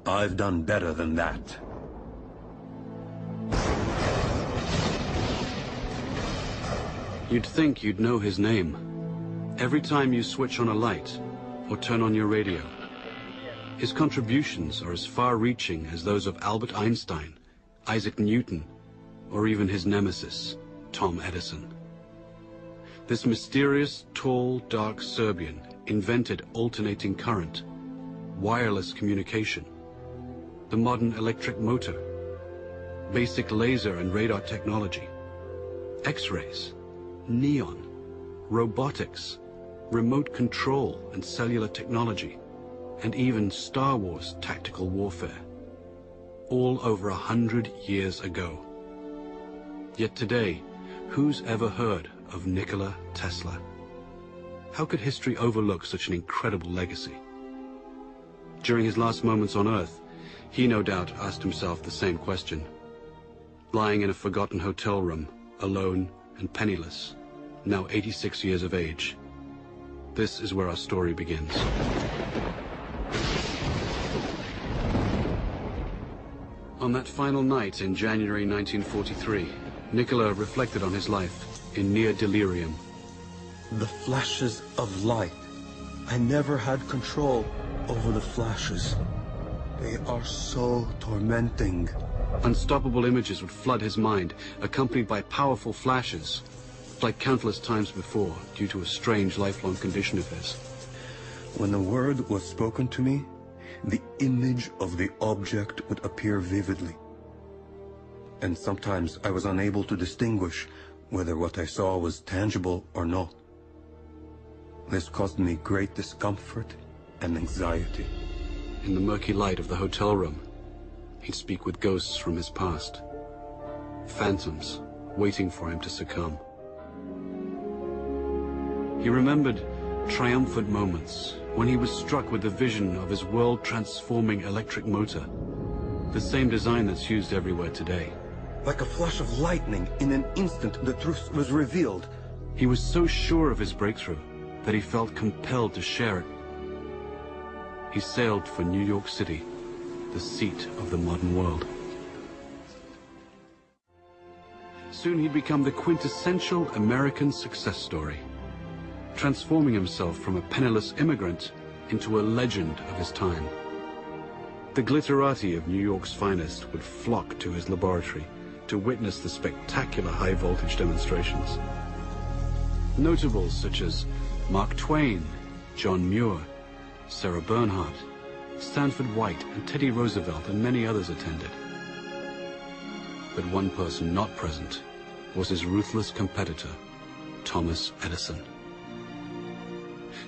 I've done better than that. You'd think you'd know his name. Every time you switch on a light or turn on your radio, his contributions are as far-reaching as those of Albert Einstein, Isaac Newton, or even his nemesis, Thomas Edison. This mysterious, tall, dark Serbian invented alternating current, wireless communication, the modern electric motor, basic laser and radar technology, X-rays, neon, robotics, remote control and cellular technology, and even Star Wars tactical warfare, all over 100 years ago. Yet today, who's ever heard of Nikola Tesla? How could history overlook such an incredible legacy? During his last moments on Earth, he no doubt asked himself the same question. Lying in a forgotten hotel room, alone and penniless, now 86 years of age. This is where our story begins. On that final night in January 1943, Nikola reflected on his life in near delirium. The flashes of light. I never had control over the flashes. They are so tormenting. Unstoppable images would flood his mind, accompanied by powerful flashes, like countless times before, due to a strange lifelong condition of his. When the word was spoken to me, the image of the object would appear vividly. And sometimes I was unable to distinguish whether what I saw was tangible or not. This caused me great discomfort and anxiety. In the murky light of the hotel room, he'd speak with ghosts from his past. Phantoms waiting for him to succumb. He remembered triumphant moments when he was struck with the vision of his world-transforming electric motor, the same design that's used everywhere today. Like a flash of lightning, in an instant the truth was revealed. He was so sure of his breakthrough that he felt compelled to share it. He sailed for New York City, the seat of the modern world. Soon he'd become the quintessential American success story, transforming himself from a penniless immigrant into a legend of his time. The glitterati of New York's finest would flock to his laboratory to witness the spectacular high-voltage demonstrations. Notables such as Mark Twain, John Muir, Sarah Bernhardt, Stanford White, and Teddy Roosevelt, and many others attended. But one person not present was his ruthless competitor, Thomas Edison.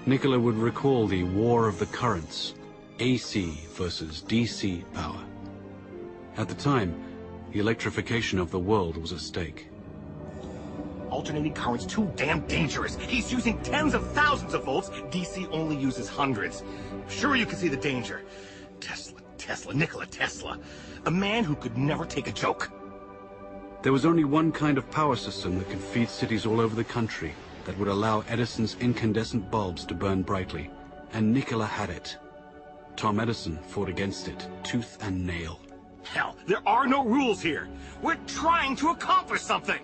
Nikola would recall the war of the currents, AC versus DC power. At the time, the electrification of the world was at stake. Alternating current's too damn dangerous. He's using tens of thousands of volts. DC only uses hundreds. Sure, you can see the danger. Nikola Tesla. A man who could never take a joke. There was only one kind of power system that could feed cities all over the country that would allow Edison's incandescent bulbs to burn brightly, and Nikola had it. Tom Edison fought against it, tooth and nail. Hell, there are no rules here. We're trying to accomplish something.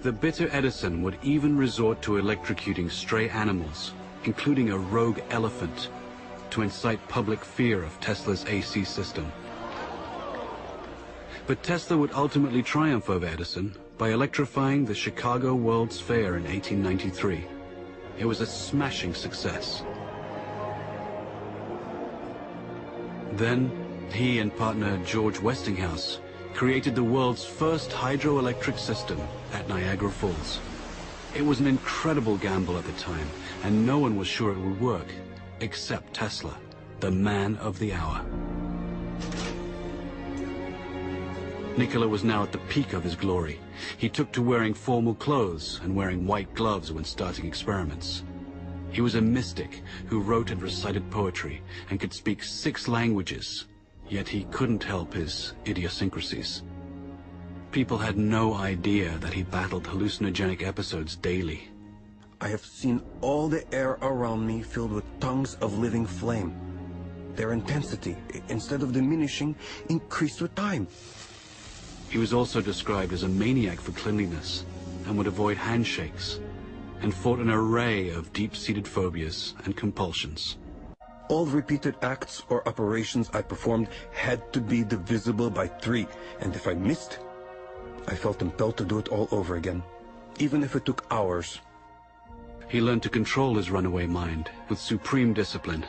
The bitter Edison would even resort to electrocuting stray animals, including a rogue elephant, to incite public fear of Tesla's AC system. But Tesla would ultimately triumph over Edison by electrifying the Chicago World's Fair in 1893. It was a smashing success. Then, he and partner George Westinghouse created the world's first hydroelectric system at Niagara Falls. It was an incredible gamble at the time, and no one was sure it would work, except Tesla, the man of the hour. Nikola was now at the peak of his glory. He took to wearing formal clothes and wearing white gloves when starting experiments. He was a mystic who wrote and recited poetry and could speak 6 languages, yet he couldn't help his idiosyncrasies. People had no idea that he battled hallucinogenic episodes daily. I have seen all the air around me filled with tongues of living flame. Their intensity, instead of diminishing, increased with time. He was also described as a maniac for cleanliness and would avoid handshakes and fought an array of deep-seated phobias and compulsions. All repeated acts or operations I performed had to be divisible by 3, and if I missed, I felt impelled to do it all over again, even if it took hours. He learned to control his runaway mind with supreme discipline.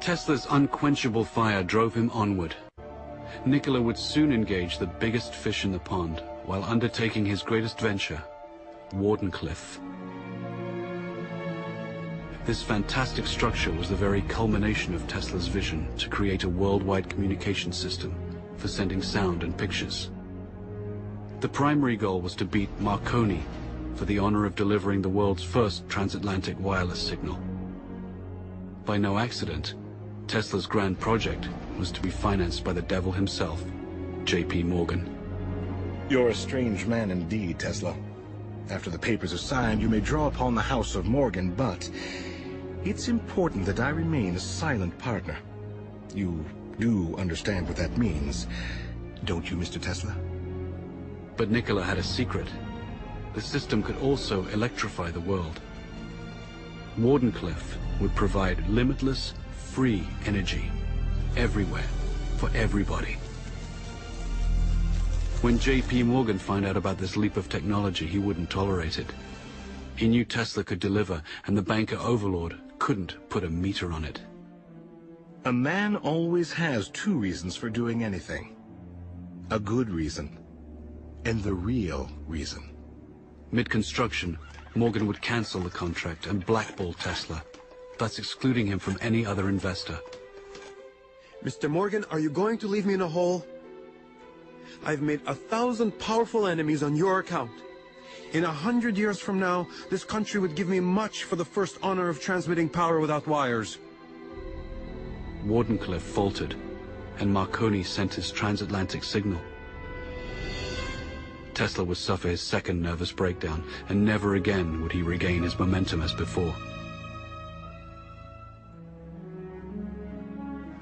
Tesla's unquenchable fire drove him onward. Nikola would soon engage the biggest fish in the pond while undertaking his greatest venture, Wardenclyffe. This fantastic structure was the very culmination of Tesla's vision to create a worldwide communication system for sending sound and pictures. The primary goal was to beat Marconi for the honor of delivering the world's first transatlantic wireless signal. By no accident, Tesla's grand project was to be financed by the devil himself, J.P. Morgan. You're a strange man indeed, Tesla. After the papers are signed, you may draw upon the house of Morgan, but it's important that I remain a silent partner. You do understand what that means, don't you, Mr. Tesla? But Nikola had a secret. The system could also electrify the world. Wardenclyffe would provide limitless, free energy, everywhere, for everybody. When J.P. Morgan found out about this leap of technology, he wouldn't tolerate it. He knew Tesla could deliver, and the banker overlord couldn't put a meter on it. A man always has 2 reasons for doing anything. A good reason, and the real reason. Mid-construction, Morgan would cancel the contract and blackball Tesla, thus excluding him from any other investor. Mr. Morgan, are you going to leave me in a hole? I've made 1,000 powerful enemies on your account. In 100 years from now, this country would give me much for the first honor of transmitting power without wires. Wardenclyffe faltered, and Marconi sent his transatlantic signal. Tesla would suffer his second nervous breakdown, and never again would he regain his momentum as before.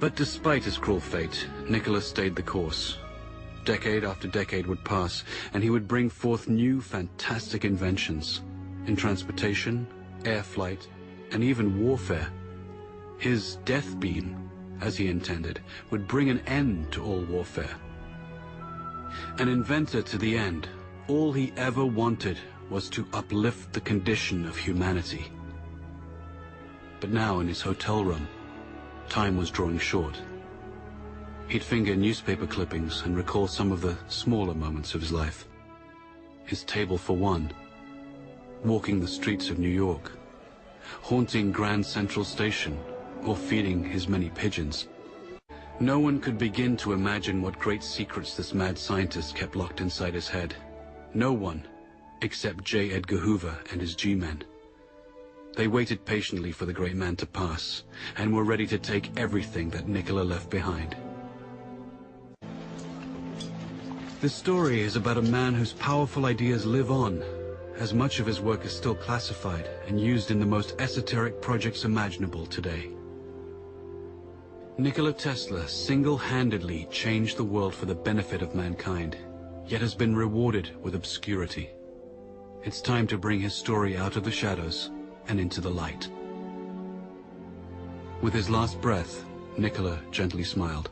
But despite his cruel fate, Nikola stayed the course. Decade after decade would pass, and he would bring forth new fantastic inventions in transportation, air flight, and even warfare. His death beam, as he intended, would bring an end to all warfare. An inventor to the end, all he ever wanted was to uplift the condition of humanity. But now in his hotel room, time was drawing short. He'd finger newspaper clippings and recall some of the smaller moments of his life. His table for one, walking the streets of New York, haunting Grand Central Station, or feeding his many pigeons. No one could begin to imagine what great secrets this mad scientist kept locked inside his head. No one, except J. Edgar Hoover and his G-men. They waited patiently for the great man to pass, and were ready to take everything that Nikola left behind. This story is about a man whose powerful ideas live on, as much of his work is still classified and used in the most esoteric projects imaginable today. Nikola Tesla single-handedly changed the world for the benefit of mankind, yet has been rewarded with obscurity. It's time to bring his story out of the shadows and into the light. With his last breath, Nikola gently smiled.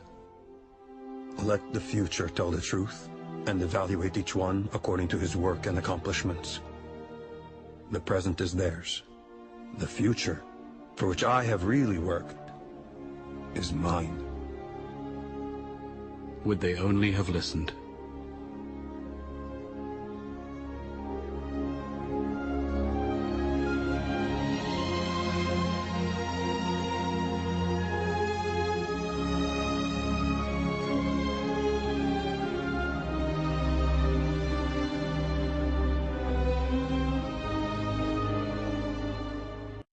Let the future tell the truth, and evaluate each one according to his work and accomplishments. The present is theirs. The future, for which I have really worked, is mine. Would they only have listened?